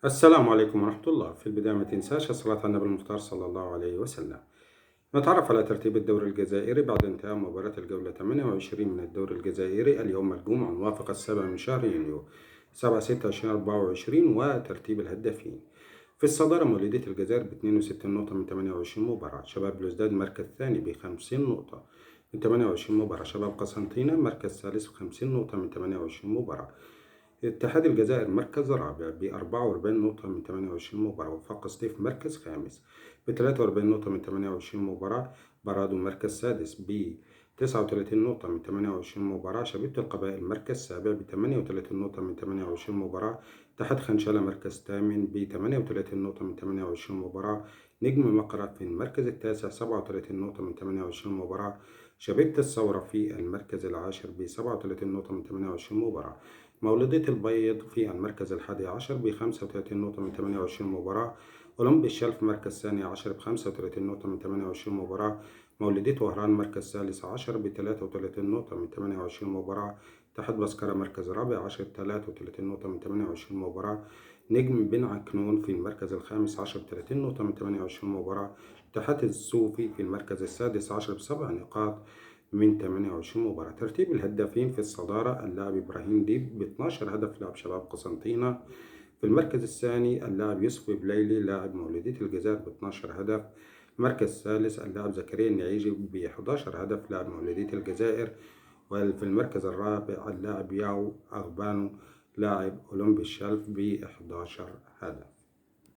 السلام عليكم ورحمة الله. في البداية ما تنساش الصلاة على النبي المختار صلى الله عليه وسلم. نتعرف على ترتيب الدوري الجزائري بعد انتهاء مباراة الجولة 28 من الدوري الجزائري اليوم الجمعة الموافق 7 من شهر يونيو 7/6/2024. وترتيب الهدافين: في الصدارة مولودية الجزائر ب 62 نقطة من 28 مباراة، شباب بلوزداد مركز ثاني ب 50 نقطة من 28 مباراة، شباب قسنطينة مركز ثالث ب 50 نقطة من 28 مباراة، اتحاد الجزائر مركز رابع ب44 نقطة من 28 مباراة، وفاق سطيف مركز خامس ب43 نقطة من 28 مباراة، برادو مركز سادس ب39 نقطة من 28 مباراة، شبيبة القبائل مركز سابع ب38 نقطة من 28 مباراة، اتحاد خنشلة مركز ثامن ب38 نقطة من 28 مباراة، نجم مقرة في المركز التاسع 37 نقطة من 28 مباراة، شبيبة الثورة في المركز العاشر ب37 نقطة من 28 مباراة، مولودية البيض في المركز الحادي عشر ب35 نقطة من 28 مباراة، أولمبي الشلف مركز ثاني عشر ب35 نقطة من 28 مباراة، مولودية وهران مركز ثالث عشر ب33 نقطة من 28 مباراة، اتحاد بسكرة مركز رابع عشر ب33 نقطة من 28 مباراة، نجم بن عكنون في المركز الخامس عشر ب30 نقطة من 28 مباراة، اتحاد السوفي في المركز السادس عشر ب7 نقاط من 28 مباراة. ترتيب الهدافين: في الصدارة اللاعب إبراهيم ديب ب 12 هدف لاعب شباب قسنطينة، في المركز الثاني اللاعب يوسف بليلي لاعب مولودية الجزائر ب 12 هدف، المركز الثالث اللاعب زكريا النعيجي ب 11 هدف لاعب مولودية الجزائر، وفي المركز الرابع اللاعب ياو أغبانو لاعب أولمبي الشلف ب 11 هدف.